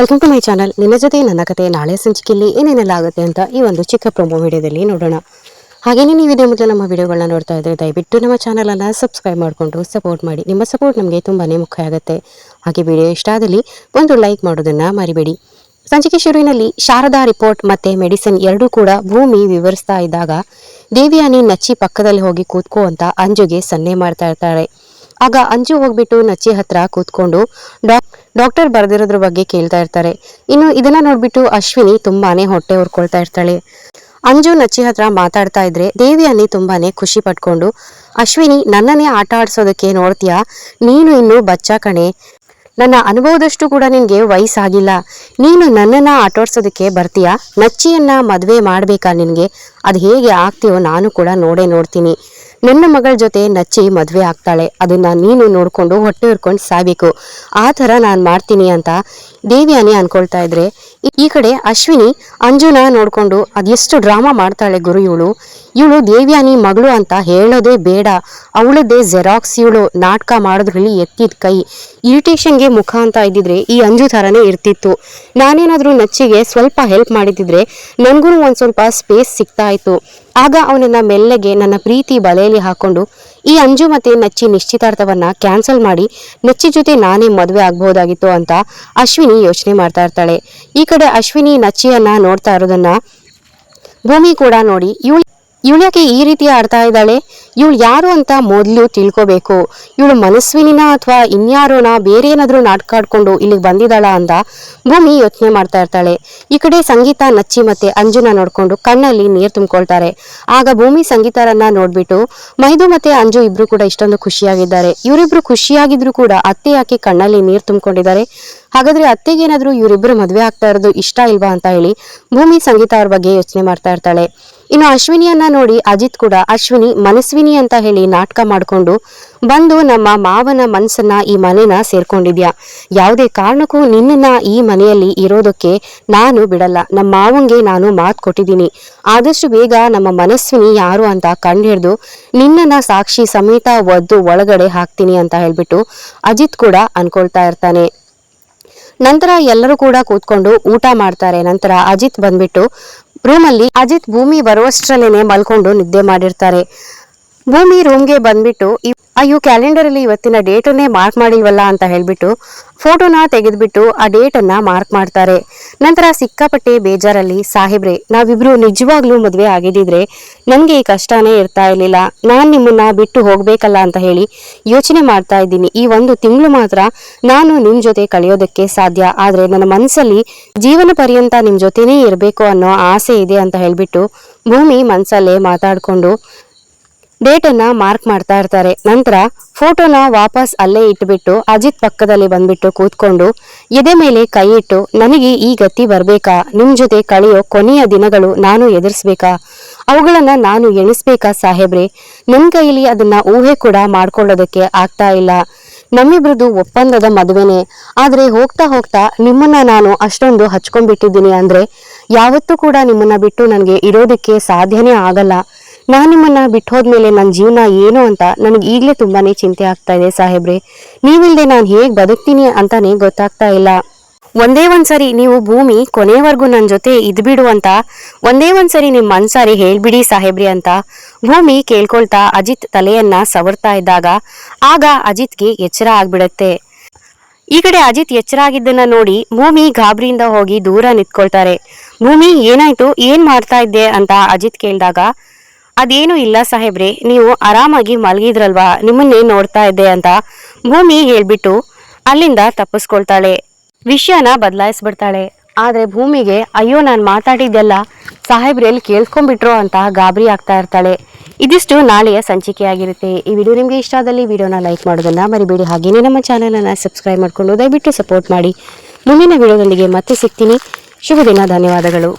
Welcome to my channel. ನಿನ್ನ ಜೊತೆ ನನ್ನ ಕತೆ ನಾಳೆ ಸಂಚಿಕೆಯಲ್ಲಿ ಏನೇನೆಲ್ಲ ಆಗುತ್ತೆ ಅಂತ ಈ ಒಂದು ಚಿಕ್ಕ ಪ್ರೊಮೋ ವಿಡಿಯೋದಲ್ಲಿ ನೋಡೋಣ. ಹಾಗೆಯೇ ನೀವು ಇದೇ ಮೊದಲು ನಮ್ಮ ವಿಡಿಯೋಗಳನ್ನ ನೋಡ್ತಾ ಇದ್ದರೆ ದಯವಿಟ್ಟು ನಮ್ಮ ಚಾನಲನ್ನು ಸಬ್ಸ್ಕ್ರೈಬ್ ಮಾಡಿಕೊಂಡು ಸಪೋರ್ಟ್ ಮಾಡಿ. ನಿಮ್ಮ ಸಪೋರ್ಟ್ ನಮಗೆ ತುಂಬಾ ಮುಖ್ಯ ಆಗುತ್ತೆ. ಹಾಗೆ ವಿಡಿಯೋ ಇಷ್ಟ ಆದಲ್ಲಿ ಒಂದು ಲೈಕ್ ಮಾಡೋದನ್ನು ಮರಿಬೇಡಿ. ಸಂಚಿಕೆ ಶುರುವಿನಲ್ಲಿ ಶಾರದಾ ರಿಪೋರ್ಟ್ ಮತ್ತೆ ಮೆಡಿಸಿನ್ ಎರಡೂ ಕೂಡ ಭೂಮಿ ವಿವರಿಸ್ತಾ ಇದ್ದಾಗ ದೇವಿಯಾನಿ ನಚ್ಚಿ ಪಕ್ಕದಲ್ಲಿ ಹೋಗಿ ಕೂತ್ಕೋ ಅಂತ ಅಂಜುಗೆ ಸನ್ನೆ ಮಾಡ್ತಾ ಇರ್ತಾಳೆ. ಆಗ ಅಂಜು ಹೋಗ್ಬಿಟ್ಟು ನಚ್ಚಿ ಹತ್ರ ಕೂತ್ಕೊಂಡು ಡಾಕ್ಟರ್ ಬರೆದಿರೋದ್ರ ಬಗ್ಗೆ ಕೇಳ್ತಾ ಇರ್ತಾರೆ. ಇನ್ನು ಇದನ್ನ ನೋಡ್ಬಿಟ್ಟು ಅಶ್ವಿನಿ ತುಂಬಾನೇ ಹೊಟ್ಟೆ ಹೊರ್ಕೊಳ್ತಾ ಇರ್ತಾಳೆ. ಅಂಜು ನಚ್ಚಿ ಹತ್ರ ಮಾತಾಡ್ತಾ ಇದ್ರೆ ದೇವಿಯಾನಿ ತುಂಬಾನೇ ಖುಷಿ ಪಟ್ಕೊಂಡು, ಅಶ್ವಿನಿ ನನ್ನನ್ನೇ ಆಟ ಆಡ್ಸೋದಕ್ಕೆ ನೋಡ್ತೀಯಾ, ನೀನು ಇನ್ನು ಬಚ್ಚ ಕಣೆ, ನನ್ನ ಅನುಭವದಷ್ಟು ಕೂಡ ನಿನ್ಗೆ ವಯಸ್ಸಾಗಿಲ್ಲ, ನೀನು ನನ್ನನ್ನ ಆಟಾಡ್ಸೋದಕ್ಕೆ ಬರ್ತೀಯಾ, ನಚ್ಚಿಯನ್ನ ಮದ್ವೆ ಮಾಡ್ಬೇಕಾ ನಿನ್ಗೆ, ಅದು ಹೇಗೆ ಆಗ್ತೀಯೋ ನಾನು ಕೂಡ ನೋಡ್ತೀನಿ, ನನ್ನ ಮಗಳ ಜೊತೆ ನಚ್ಚಿ ಮದ್ವೆ ಆಗ್ತಾಳೆ, ಅದನ್ನ ನೀನು ನೋಡ್ಕೊಂಡು ಹೊಟ್ಟೆ ಹೊರ್ಕೊಂಡು ಸಾಯ್ಬೇಕು, ಆ ಥರ ನಾನು ಮಾಡ್ತೀನಿ ಅಂತ ದೇವಿಯಾನಿ ಅನ್ಕೊಳ್ತಾ ಇದ್ರೆ ಈ ಕಡೆ ಅಶ್ವಿನಿ ಅಂಜುನ ನೋಡ್ಕೊಂಡು ಅದೆಷ್ಟು ಡ್ರಾಮಾ ಮಾಡ್ತಾಳೆ ಗುರು, ಇವಳು ದೇವಿಯಾನಿ ಮಗಳು ಅಂತ ಹೇಳೋದೇ ಬೇಡ, ಅವಳದ್ದೇ ಜೆರಾಕ್ಸ್, ಇವಳು ನಾಟಕ ಮಾಡೋದ್ರಲ್ಲಿ ಎತ್ತಿದ ಕೈ, ಇರಿಟೇಷನ್ಗೆ ಮುಖ ಅಂತ ಇದ್ದಿದ್ರೆ ಈ ಅಂಜು ಥರನೇ ಇರ್ತಿತ್ತು. ನಾನೇನಾದ್ರೂ ನಚ್ಚಿಗೆ ಸ್ವಲ್ಪ ಹೆಲ್ಪ್ ಮಾಡಿದ್ರೆ ನನ್ಗೂ ಒಂದ್ ಸ್ವಲ್ಪ ಸ್ಪೇಸ್ ಸಿಗ್ತಾ ಇತ್ತು. ಆಗ ಅವನನ್ನ ಮೆಲ್ಲಗೆ ನನ್ನ ಪ್ರೀತಿ ಬಲೆಯಲ್ಲಿ ಹಾಕೊಂಡು ಈ ಅಂಜು ಮತ್ತೆ ನಚ್ಚಿ ನಿಶ್ಚಿತಾರ್ಥವನ್ನ ಕ್ಯಾನ್ಸಲ್ ಮಾಡಿ ನಚ್ಚಿ ಜೊತೆ ನಾನೇ ಮದುವೆ ಆಗ್ಬಹುದಾಗಿತ್ತು ಅಂತ ಅಶ್ವಿನಿ ಯೋಚನೆ ಮಾಡ್ತಾ ಇರ್ತಾಳೆ. ಈ ಕಡೆ ಅಶ್ವಿನಿ ನಚ್ಚಿಯನ್ನ ನೋಡ್ತಾ ಇರೋದನ್ನ ಭೂಮಿ ಕೂಡ ನೋಡಿ ಇವಳ್ಯಾಕೆ ಈ ರೀತಿ ಆಡ್ತಾ ಇದ್ದಾಳೆ, ಇವಳು ಯಾರು ಅಂತ ಮೊದಲು ತಿಳ್ಕೋಬೇಕು, ಇವಳು ಮನಸ್ವಿನಿನ ಅಥವಾ ಇನ್ಯಾರೋನ ಬೇರೆ ಏನಾದ್ರೂ ನಾಟಕ ಆಡ್ಕೊಂಡು ಇಲ್ಲಿಗೆ ಬಂದಿದ್ದಾಳ ಅಂತ ಭೂಮಿ ಯೋಚನೆ ಮಾಡ್ತಾ ಇರ್ತಾಳೆ. ಈ ಕಡೆ ಸಂಗೀತ ನಚ್ಚಿ ಮತ್ತೆ ಅಂಜುನ ನೋಡ್ಕೊಂಡು ಕಣ್ಣಲ್ಲಿ ನೀರು ತುಂಬಿಕೊಳ್ತಾರೆ. ಆಗ ಭೂಮಿ ಸಂಗೀತರನ್ನ ನೋಡ್ಬಿಟ್ಟು ಮೈದು ಮತ್ತೆ ಅಂಜು ಇಬ್ರು ಕೂಡ ಇಷ್ಟೊಂದು ಖುಷಿಯಾಗಿದ್ದಾರೆ, ಇವರಿಬ್ರು ಖುಷಿಯಾಗಿದ್ರು ಕೂಡ ಅತ್ತೆ ಯಾಕೆ ಕಣ್ಣಲ್ಲಿ ನೀರು ತುಂಬಿಕೊಂಡಿದ್ದಾರೆ, ಹಾಗಾದ್ರೆ ಅತ್ತೆಗೇನಾದ್ರೂ ಇವರಿಬ್ರು ಮದ್ವೆ ಆಗ್ತಾ ಇರೋದು ಇಷ್ಟ ಇಲ್ವಾ ಅಂತ ಹೇಳಿ ಭೂಮಿ ಸಂಗೀತ ಅವ್ರ ಬಗ್ಗೆ ಯೋಚನೆ ಮಾಡ್ತಾ ಇರ್ತಾಳೆ. ಇನ್ನು ಅಶ್ವಿನಿಯನ್ನ ನೋಡಿ ಅಜಿತ್ ಕೂಡ ಅಶ್ವಿನಿ ಮನಸ್ವಿನಿ ಅಂತ ಹೇಳಿ ನಾಟಕ ಮಾಡ್ಕೊಂಡು ಬಂದು ನಮ್ಮ ಮಾವನ ಮನಸ್ಸನ್ನ ಈ ಮನೆನ ಸೇರ್ಕೊಂಡಿದ್ಯಾ, ಯಾವುದೇ ಕಾರಣಕ್ಕೂ ನಿನ್ನನ್ನ ಈ ಮನೆಯಲ್ಲಿ ಇರೋದಕ್ಕೆ ನಾನು ಬಿಡಲ್ಲ, ನಮ್ಮ ಮಾವಂಗೆ ನಾನು ಮಾತು ಕೊಟ್ಟಿದ್ದೀನಿ, ಆದಷ್ಟು ಬೇಗ ನಮ್ಮ ಮನಸ್ವಿನಿ ಯಾರು ಅಂತ ಕಂಡುಹಿಡಿದು ನಿನ್ನನ್ನ ಸಾಕ್ಷಿ ಸಮೇತ ಒದ್ದು ಒಳಗಡೆ ಹಾಕ್ತೀನಿ ಅಂತ ಹೇಳ್ಬಿಟ್ಟು ಅಜಿತ್ ಕೂಡ ಅನ್ಕೊಳ್ತಾ ಇರ್ತಾನೆ. ನಂತರ ಎಲ್ಲರೂ ಕೂಡ ಕೂತ್ಕೊಂಡು ಊಟ ಮಾಡ್ತಾರೆ. ನಂತರ ಅಜಿತ್ ಬಂದ್ಬಿಟ್ಟು ರೂಮಲ್ಲಿ ಅಜಿತ್ ಭೂಮಿ ಬರುವಷ್ಟರಲ್ಲೇನೆ ಮಲ್ಕೊಂಡು ನಿದ್ದೆ ಮಾಡಿರ್ತಾರೆ. ಭೂಮಿ ರೂಮ್ಗೆ ಬಂದ್ಬಿಟ್ಟು ಅಯ್ಯೋ ಕ್ಯಾಲೆಂಡರ್ ಅಲ್ಲಿ ಇವತ್ತಿನ ಡೇಟನ್ನೇ ಮಾರ್ಕ್ ಮಾಡಿಲ್ವಲ್ಲ ಅಂತ ಹೇಳ್ಬಿಟ್ಟು ಫೋಟೋನ ತೆಗೆದ್ಬಿಟ್ಟು ಆ ಡೇಟನ್ನ ಮಾರ್ಕ್ ಮಾಡ್ತಾರೆ. ನಂತರ ಸಿಕ್ಕಾಪಟ್ಟೆ ಬೇಜಾರಲ್ಲಿ, ಸಾಹೇಬ್ರೆ ನಾವಿಬ್ರು ನಿಜವಾಗ್ಲೂ ಮದ್ವೆ ಆಗಿದ್ದಿದ್ರೆ ನನ್ಗೆ ಈ ಕಷ್ಟನೇ ಇರ್ತಾ ಇರ್ಲಿಲ್ಲ, ನಾನ್ ನಿಮ್ಮನ್ನ ಬಿಟ್ಟು ಹೋಗ್ಬೇಕಲ್ಲ ಅಂತ ಹೇಳಿ ಯೋಚನೆ ಮಾಡ್ತಾ ಇದ್ದೀನಿ, ಈ ಒಂದು ತಿಂಗಳು ಮಾತ್ರ ನಾನು ನಿಮ್ ಜೊತೆ ಕಳೆಯೋದಕ್ಕೆ ಸಾಧ್ಯ, ಆದ್ರೆ ನನ್ನ ಮನ್ಸಲ್ಲಿ ಜೀವನ ಪರ್ಯಂತ ನಿಮ್ ಜೊತೆನೇ ಇರ್ಬೇಕು ಅನ್ನೋ ಆಸೆ ಇದೆ ಅಂತ ಹೇಳ್ಬಿಟ್ಟು ಭೂಮಿ ಮನ್ಸಲ್ಲೇ ಮಾತಾಡ್ಕೊಂಡು ಡೇಟನ್ನ ಮಾರ್ಕ್ ಮಾಡ್ತಾ ಇರ್ತಾರೆ. ನಂತರ ಫೋಟೋನ ವಾಪಸ್ ಅಲ್ಲೇ ಇಟ್ಬಿಟ್ಟು ಅಜಿತ್ ಪಕ್ಕದಲ್ಲಿ ಬಂದ್ಬಿಟ್ಟು ಕೂತ್ಕೊಂಡು ಎದೆ ಮೇಲೆ ಕೈ ಇಟ್ಟು, ನನಗೆ ಈ ಗತಿ ಬರ್ಬೇಕಾ, ನಿಮ್ ಜೊತೆ ಕಳೆಯೋ ಕೊನೆಯ ದಿನಗಳು ನಾನು ಎದುರಿಸ್ಬೇಕಾ, ಅವುಗಳನ್ನ ನಾನು ಎಣಿಸ್ಬೇಕಾ ಸಾಹೇಬ್ರೆ, ನನ್ ಕೈಲಿ ಅದನ್ನ ಊಹೆ ಕೂಡ ಮಾಡ್ಕೊಳ್ಳೋದಕ್ಕೆ ಆಗ್ತಾ ಇಲ್ಲ, ನಮ್ಮಿಬ್ರದ್ದು ಒಪ್ಪಂದದ ಮದುವೆನೆ, ಆದ್ರೆ ಹೋಗ್ತಾ ಹೋಗ್ತಾ ನಿಮ್ಮನ್ನ ನಾನು ಅಷ್ಟೊಂದು ಹಚ್ಕೊಂಡ್ಬಿಟ್ಟಿದ್ದೀನಿ ಅಂದ್ರೆ ಯಾವತ್ತೂ ಕೂಡ ನಿಮ್ಮನ್ನ ಬಿಟ್ಟು ನನಗೆ ಇರೋದಕ್ಕೆ ಸಾಧ್ಯನೇ ಆಗಲ್ಲ, ನಾನು ನಿಮ್ಮನ್ನ ಬಿಟ್ಟು ಹೋದ್ಮೇಲೆ ನನ್ನ ಜೀವನ ಏನು ಅಂತ ನನಗೆ ಈಗಲೇ ತುಂಬಾನೇ ಚಿಂತೆ ಆಗ್ತಾ ಇದೆ ಸಾಹೇಬ್ರೆ, ನೀವಿಲ್ದೆ ನಾನು ಹೇಗ್ ಬದುಕ್ತೀನಿ ಅಂತಾನೆ ಗೊತ್ತಾಗ್ತಾ ಇಲ್ಲ, ಒಂದೇ ಒಂದ್ಸರಿ ನೀವು ಭೂಮಿ ಕೊನೆವರೆಗೂ ನನ್ನ ಜೊತೆ ಇದ್ಬಿಡು ಅಂತ ಒಂದೇ ಒಂದ್ಸರಿ ನಿಮ್ ಮನ್ಸಾರಿ ಹೇಳ್ಬಿಡಿ ಸಾಹೇಬ್ರಿ ಅಂತ ಭೂಮಿ ಕೇಳ್ಕೊಳ್ತಾ ಅಜಿತ್ ತಲೆಯನ್ನ ಸವರ್ತಾ ಇದ್ದಾಗ ಆಗ ಅಜಿತ್ಗೆ ಎಚ್ಚರ ಆಗ್ಬಿಡತ್ತೆ. ಈ ಕಡೆ ಅಜಿತ್ ಎಚ್ಚರ ಆಗಿದ್ದನ್ನ ನೋಡಿ ಭೂಮಿ ಗಾಬರಿಯಿಂದ ಹೋಗಿ ದೂರ ನಿಂತ್ಕೊಳ್ತಾರೆ. ಭೂಮಿ ಏನಾಯ್ತು, ಏನ್ ಮಾಡ್ತಾ ಇದ್ದೆ ಅಂತ ಅಜಿತ್ ಕೇಳಿದಾಗ ಅದೇನು ಇಲ್ಲ ಸಾಹೇಬ್ರೆ, ನೀವು ಆರಾಮಾಗಿ ಮಲಗಿದ್ರಲ್ವಾ, ನಿಮ್ಮನ್ನೇ ನೋಡ್ತಾ ಇದ್ದೆ ಅಂತ ಭೂಮಿ ಹೇಳ್ಬಿಟ್ಟು ಅಲ್ಲಿಂದ ತಪ್ಪಿಸ್ಕೊಳ್ತಾಳೆ, ವಿಷಯನ ಬದಲಾಯಿಸ್ಬಿಡ್ತಾಳೆ. ಆದ್ರೆ ಭೂಮಿಗೆ ಅಯ್ಯೋ ನಾನು ಮಾತಾಡಿದ್ದೆಲ್ಲ ಸಾಹೇಬ್ರೆಲ್ಲಿ ಕೇಳ್ಕೊಂಡ್ಬಿಟ್ರು ಅಂತ ಗಾಬರಿ ಆಗ್ತಾ ಇರ್ತಾಳೆ. ಇದಿಷ್ಟು ನಾಳೆಯ ಸಂಚಿಕೆ ಆಗಿರುತ್ತೆ. ಈ ವಿಡಿಯೋ ನಿಮ್ಗೆ ಇಷ್ಟ ಆದಲ್ಲಿ ವಿಡಿಯೋನ ಲೈಕ್ ಮಾಡೋದನ್ನ ಮರಿಬೇಡಿ. ಹಾಗೇನೇ ನಮ್ಮ ಚಾನಲನ್ನು ಸಬ್ಸ್ಕ್ರೈಬ್ ಮಾಡ್ಕೊಂಡು ದಯವಿಟ್ಟು ಸಪೋರ್ಟ್ ಮಾಡಿ. ಮುಂದಿನ ವಿಡಿಯೋದೊಂದಿಗೆ ಮತ್ತೆ ಸಿಗ್ತೀನಿ. ಶುಭ ದಿನ, ಧನ್ಯವಾದಗಳು.